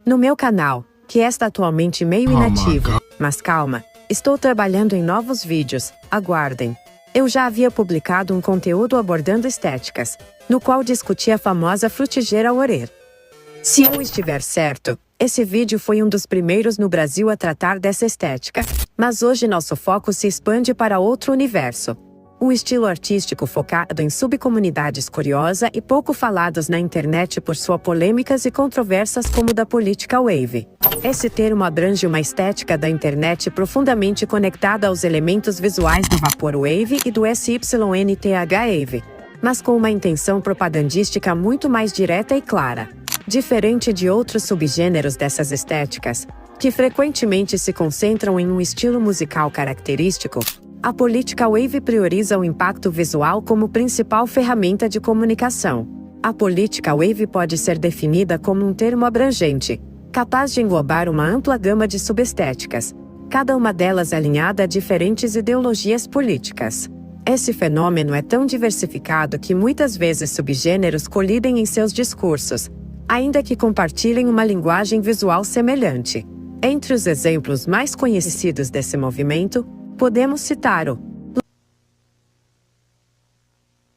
no meu canal, que está atualmente meio inativo, mas calma, estou trabalhando em novos vídeos, aguardem. Eu já havia publicado um conteúdo abordando estéticas, no qual discuti a famosa frutigera Orer. Se eu estiver certo, esse vídeo foi um dos primeiros no Brasil a tratar dessa estética, mas hoje nosso foco se expande para outro universo. Um estilo artístico focado em subcomunidades curiosas e pouco faladas na internet por suas polêmicas e controvérsias como o da política wave. Esse termo abrange uma estética da internet profundamente conectada aos elementos visuais do Vaporwave e do SYNTH-Wave, mas com uma intenção propagandística muito mais direta e clara. Diferente de outros subgêneros dessas estéticas, que frequentemente se concentram em um estilo musical característico, a política wave prioriza o impacto visual como principal ferramenta de comunicação. A política wave pode ser definida como um termo abrangente, capaz de englobar uma ampla gama de subestéticas, cada uma delas alinhada a diferentes ideologias políticas. Esse fenômeno é tão diversificado que muitas vezes subgêneros colidem em seus discursos, ainda que compartilhem uma linguagem visual semelhante. Entre os exemplos mais conhecidos desse movimento, podemos citar o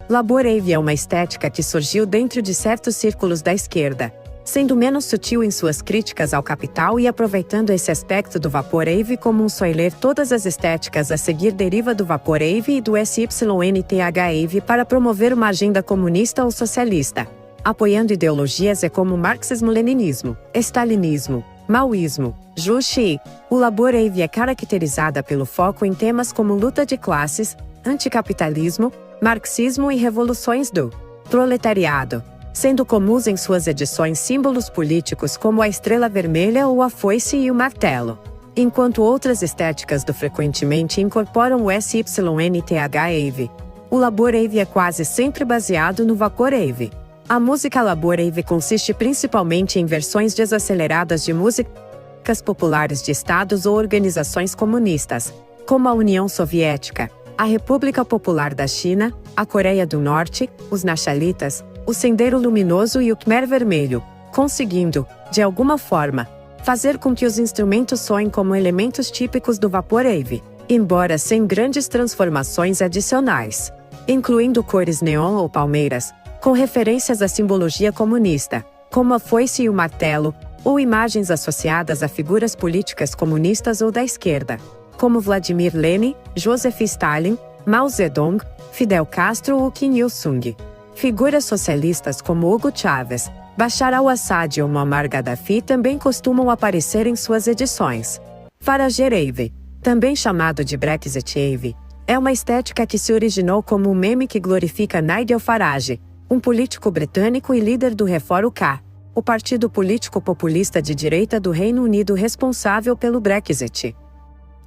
Laborwave é uma estética que surgiu dentro de certos círculos da esquerda, sendo menos sutil em suas críticas ao capital e aproveitando esse aspecto do Vaporwave como um spoiler. Todas as estéticas a seguir deriva do Vaporwave e do SYNTH-Wave para promover uma agenda comunista ou socialista, apoiando ideologias como o marxismo-leninismo, stalinismo, maoísmo, Juche. O Laborwave é caracterizada pelo foco em temas como luta de classes, anticapitalismo, marxismo e revoluções do proletariado, sendo comuns em suas edições símbolos políticos como a estrela vermelha ou a foice e o martelo, enquanto outras estéticas do frequentemente incorporam o SYNTH-Wave. O Laborwave é quase sempre baseado no Vaporwave. A música Laborwave consiste principalmente em versões desaceleradas de músicas populares de estados ou organizações comunistas, como a União Soviética, a República Popular da China, a Coreia do Norte, os Naxalitas, o Sendeiro Luminoso e o Khmer Vermelho, conseguindo, de alguma forma, fazer com que os instrumentos soem como elementos típicos do Vaporwave, embora sem grandes transformações adicionais, incluindo cores neon ou palmeiras, com referências à simbologia comunista, como a foice e o martelo, ou imagens associadas a figuras políticas comunistas ou da esquerda, como Vladimir Lenin, Joseph Stalin, Mao Zedong, Fidel Castro ou Kim Il-sung. Figuras socialistas como Hugo Chávez, Bashar al-Assad ou Muammar Gaddafi também costumam aparecer em suas edições. Farage-Wave, também chamado de Brexit-Wave, é uma estética que se originou como um meme que glorifica Nigel Farage, um político britânico e líder do Reform UK, o partido político populista de direita do Reino Unido responsável pelo Brexit.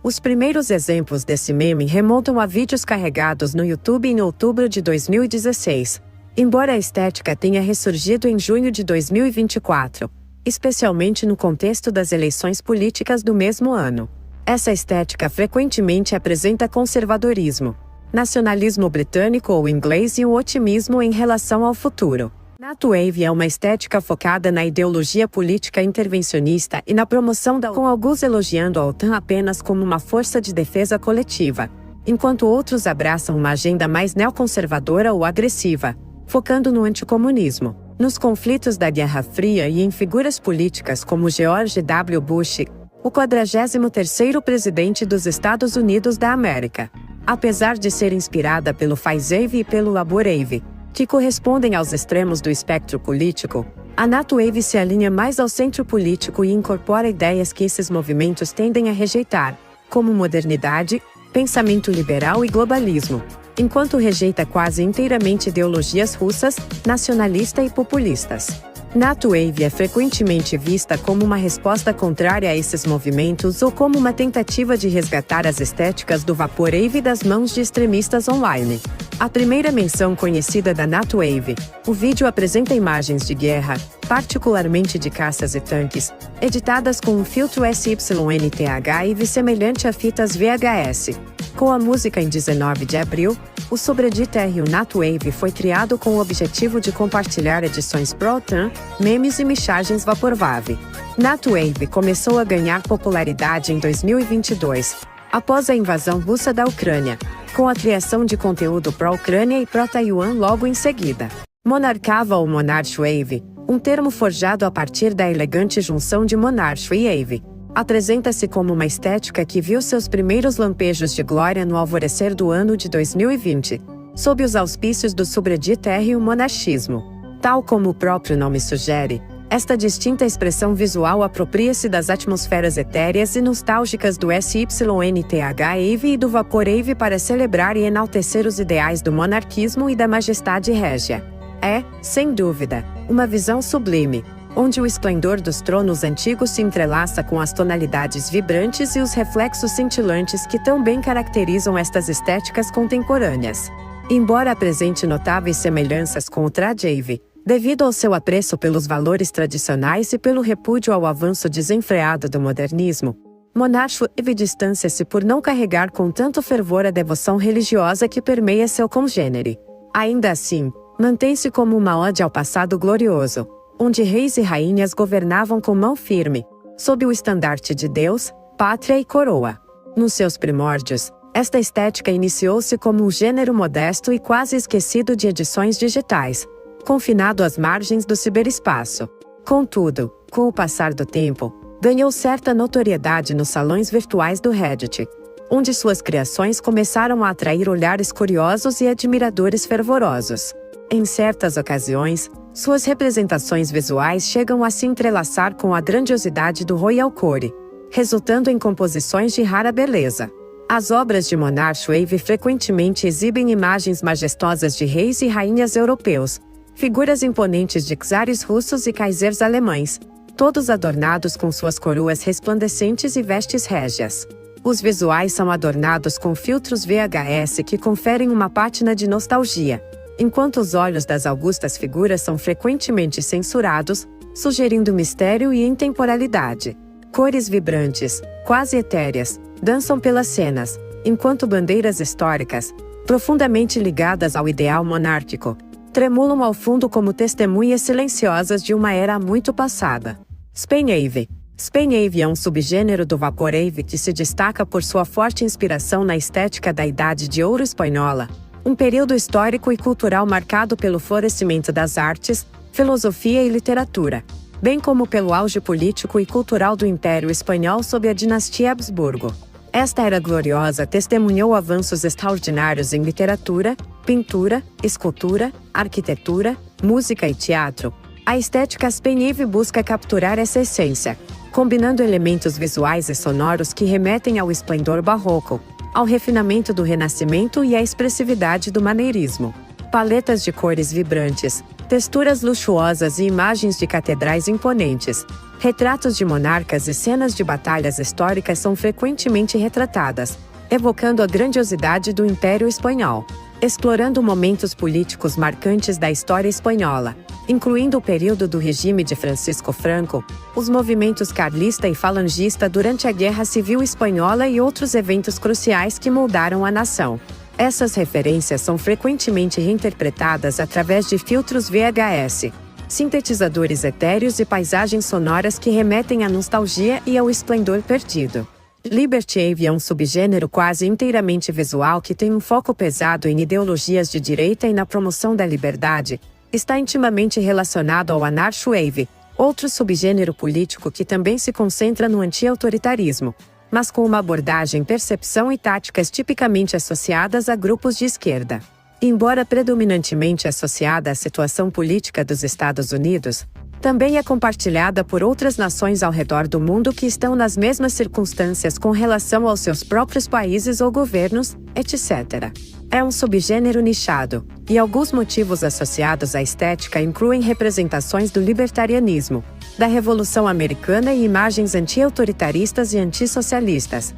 Os primeiros exemplos desse meme remontam a vídeos carregados no YouTube em outubro de 2016, embora a estética tenha ressurgido em junho de 2024, especialmente no contexto das eleições políticas do mesmo ano. Essa estética frequentemente apresenta conservadorismo, nacionalismo britânico ou inglês e um otimismo em relação ao futuro. Natwave é uma estética focada na ideologia política intervencionista e na promoção da OTAN, com alguns elogiando a OTAN apenas como uma força de defesa coletiva, enquanto outros abraçam uma agenda mais neoconservadora ou agressiva, focando no anticomunismo, nos conflitos da Guerra Fria e em figuras políticas como George W. Bush, o 43º presidente dos Estados Unidos da América. Apesar de ser inspirada pelo Phasewave e pelo Laborwave, que correspondem aos extremos do espectro político, a Natwave se alinha mais ao centro político e incorpora ideias que esses movimentos tendem a rejeitar, como modernidade, pensamento liberal e globalismo, enquanto rejeita quase inteiramente ideologias russas, nacionalistas e populistas. Natwave é frequentemente vista como uma resposta contrária a esses movimentos ou como uma tentativa de resgatar as estéticas do Vaporwave das mãos de extremistas online. A primeira menção conhecida da Natwave, o vídeo apresenta imagens de guerra, particularmente de caças e tanques, editadas com um filtro SYNTH-Wave semelhante a fitas VHS. Com a música em 19 de abril, o subreddit RU-NatWave foi criado com o objetivo de compartilhar edições Pro-Tan, memes e mensagens Vaporwave. NatWave começou a ganhar popularidade em 2022, após a invasão russa da Ucrânia, com a criação de conteúdo pró-Ucrânia e pró-Taiwan logo em seguida. Monarcava ou Monarchwave, um termo forjado a partir da elegante junção de monarcho e wave, apresenta-se como uma estética que viu seus primeiros lampejos de glória no alvorecer do ano de 2020, sob os auspícios do subreddit RU-Monarchismo. Tal como o próprio nome sugere, esta distinta expressão visual apropria-se das atmosferas etéreas e nostálgicas do SYNTH-Wave e do Vaporwave para celebrar e enaltecer os ideais do monarquismo e da majestade régia. É, sem dúvida, uma visão sublime, onde o esplendor dos tronos antigos se entrelaça com as tonalidades vibrantes e os reflexos cintilantes que tão bem caracterizam estas estéticas contemporâneas. Embora apresente notáveis semelhanças com o Trad-Wave, devido ao seu apreço pelos valores tradicionais e pelo repúdio ao avanço desenfreado do modernismo, Monarchwave distancia-se por não carregar com tanto fervor a devoção religiosa que permeia seu congênere. Ainda assim, mantém-se como uma ode ao passado glorioso, onde reis e rainhas governavam com mão firme, sob o estandarte de Deus, pátria e coroa. Nos seus primórdios, esta estética iniciou-se como um gênero modesto e quase esquecido de edições digitais, confinado às margens do ciberespaço. Contudo, com o passar do tempo, ganhou certa notoriedade nos salões virtuais do Reddit, onde suas criações começaram a atrair olhares curiosos e admiradores fervorosos. Em certas ocasiões, suas representações visuais chegam a se entrelaçar com a grandiosidade do Royal Core, resultando em composições de rara beleza. As obras de Monarchwave frequentemente exibem imagens majestosas de reis e rainhas europeus, figuras imponentes de czares russos e kaisers alemães, todos adornados com suas coroas resplandecentes e vestes régias. Os visuais são adornados com filtros VHS que conferem uma pátina de nostalgia, enquanto os olhos das augustas figuras são frequentemente censurados, sugerindo mistério e intemporalidade. Cores vibrantes, quase etéreas, dançam pelas cenas, enquanto bandeiras históricas, profundamente ligadas ao ideal monárquico, tremulam ao fundo como testemunhas silenciosas de uma era muito passada. Spainwave. Spainwave é um subgênero do Vaporwave que se destaca por sua forte inspiração na estética da Idade de Ouro espanhola, um período histórico e cultural marcado pelo florescimento das artes, filosofia e literatura, bem como pelo auge político e cultural do Império Espanhol sob a dinastia Habsburgo. Esta era gloriosa testemunhou avanços extraordinários em literatura, pintura, escultura, arquitetura, música e teatro. A estética Spainwave busca capturar essa essência, combinando elementos visuais e sonoros que remetem ao esplendor barroco, ao refinamento do Renascimento e à expressividade do maneirismo. Paletas de cores vibrantes, texturas luxuosas e imagens de catedrais imponentes, retratos de monarcas e cenas de batalhas históricas são frequentemente retratadas, evocando a grandiosidade do Império Espanhol, explorando momentos políticos marcantes da história espanhola, incluindo o período do regime de Francisco Franco, os movimentos carlista e falangista durante a Guerra Civil Espanhola e outros eventos cruciais que moldaram a nação. Essas referências são frequentemente reinterpretadas através de filtros VHS, sintetizadores etéreos e paisagens sonoras que remetem à nostalgia e ao esplendor perdido. Libertywave é um subgênero quase inteiramente visual que tem um foco pesado em ideologias de direita e na promoção da liberdade. Está intimamente relacionado ao Anarchwave, outro subgênero político que também se concentra no anti-autoritarismo, mas com uma abordagem, percepção e táticas tipicamente associadas a grupos de esquerda. Embora predominantemente associada à situação política dos Estados Unidos, também é compartilhada por outras nações ao redor do mundo que estão nas mesmas circunstâncias com relação aos seus próprios países ou governos, etc. É um subgênero nichado, e alguns motivos associados à estética incluem representações do libertarianismo, da Revolução Americana e imagens anti-autoritaristas e antissocialistas.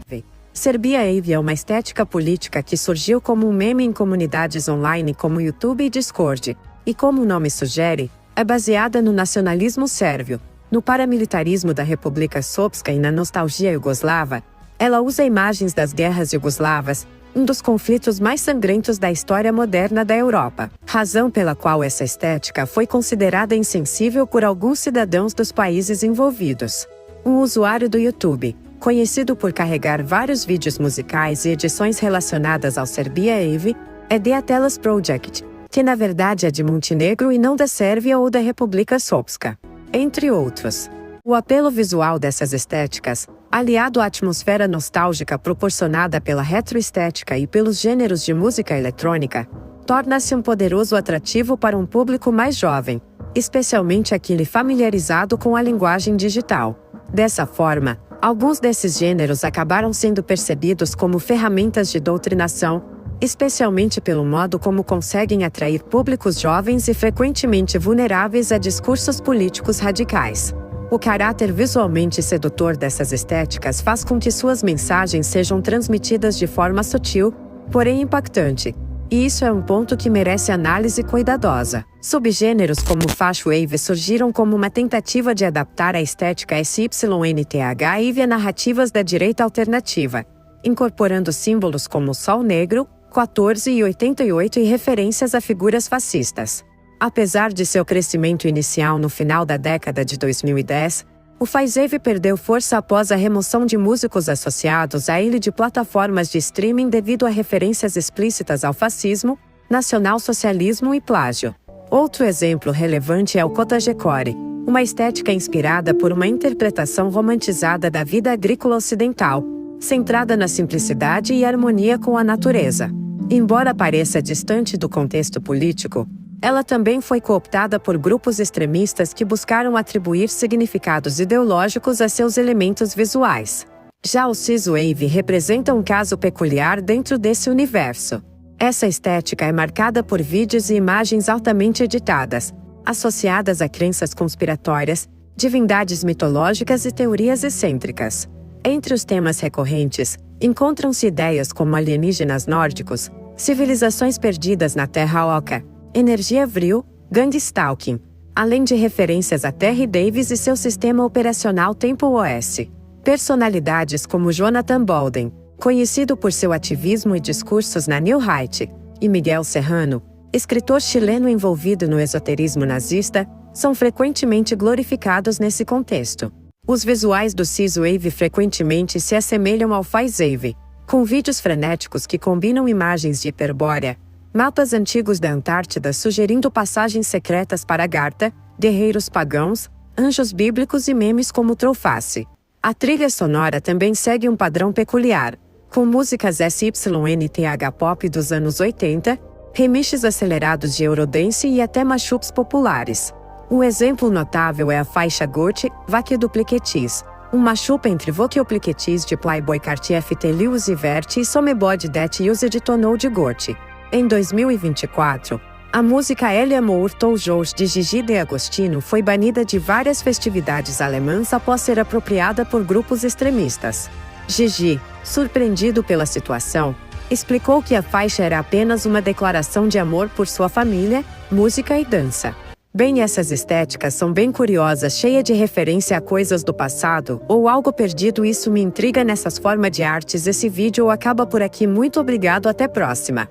Serbiawave é uma estética política que surgiu como um meme em comunidades online como YouTube e Discord, e como o nome sugere, é baseada no nacionalismo sérvio, no paramilitarismo da República Srpska e na nostalgia iugoslava. Ela usa imagens das guerras iugoslavas, um dos conflitos mais sangrentos da história moderna da Europa, razão pela qual essa estética foi considerada insensível por alguns cidadãos dos países envolvidos. Um usuário do YouTube, conhecido por carregar vários vídeos musicais e edições relacionadas ao Serbia Ave, é The Atelas Project, que na verdade é de Montenegro e não da Sérvia ou da República Srpska, entre outros. O apelo visual dessas estéticas, aliado à atmosfera nostálgica proporcionada pela retroestética e pelos gêneros de música eletrônica, torna-se um poderoso atrativo para um público mais jovem, especialmente aquele familiarizado com a linguagem digital. Dessa forma, alguns desses gêneros acabaram sendo percebidos como ferramentas de doutrinação, especialmente pelo modo como conseguem atrair públicos jovens e frequentemente vulneráveis a discursos políticos radicais. O caráter visualmente sedutor dessas estéticas faz com que suas mensagens sejam transmitidas de forma sutil, porém impactante. E isso é um ponto que merece análise cuidadosa. Subgêneros como Fast Wave surgiram como uma tentativa de adaptar a estética SYNTH a narrativas da direita alternativa, incorporando símbolos como o Sol Negro, 14 e 88 e referências a figuras fascistas. Apesar de seu crescimento inicial no final da década de 2010, o Fazave perdeu força após a remoção de músicos associados a ele de plataformas de streaming devido a referências explícitas ao fascismo, nacional-socialismo e plágio. Outro exemplo relevante é o Cottagecore, uma estética inspirada por uma interpretação romantizada da vida agrícola ocidental, centrada na simplicidade e harmonia com a natureza. Embora pareça distante do contexto político, ela também foi cooptada por grupos extremistas que buscaram atribuir significados ideológicos a seus elementos visuais. Já o Ciswave representa um caso peculiar dentro desse universo. Essa estética é marcada por vídeos e imagens altamente editadas, associadas a crenças conspiratórias, divindades mitológicas e teorias excêntricas. Entre os temas recorrentes, encontram-se ideias como alienígenas nórdicos, civilizações perdidas na Terra Oca, energia vril, gang stalking, além de referências a Terry Davis e seu sistema operacional Temple OS. Personalidades como Jonathan Bolden, conhecido por seu ativismo e discursos na New Right, e Miguel Serrano, escritor chileno envolvido no esoterismo nazista, são frequentemente glorificados nesse contexto. Os visuais do Ciswave frequentemente se assemelham ao Fazave, com vídeos frenéticos que combinam imagens de Hiperbórea, mapas antigos da Antártida sugerindo passagens secretas para Agartha, guerreiros pagãos, anjos bíblicos e memes como Trollface. A trilha sonora também segue um padrão peculiar, com músicas SYNTH pop dos anos 80, remixes acelerados de Eurodance e até mashups populares. Um exemplo notável é a faixa Gotchi, Vaki Duplicatis, um mashup entre Vocioplicatis de Playboi Carti FT Lewis e Vert e Somebody That Used to Know de Gotchi. Em 2024, a música El Amor Toujous de Gigi D'Agostino foi banida de várias festividades alemãs após ser apropriada por grupos extremistas. Gigi, surpreendido pela situação, explicou que a faixa era apenas uma declaração de amor por sua família, música e dança. Bem, essas estéticas são bem curiosas, cheias de referência a coisas do passado ou algo perdido. Isso me intriga nessas formas de artes. Esse vídeo acaba por aqui. Muito obrigado, até a próxima.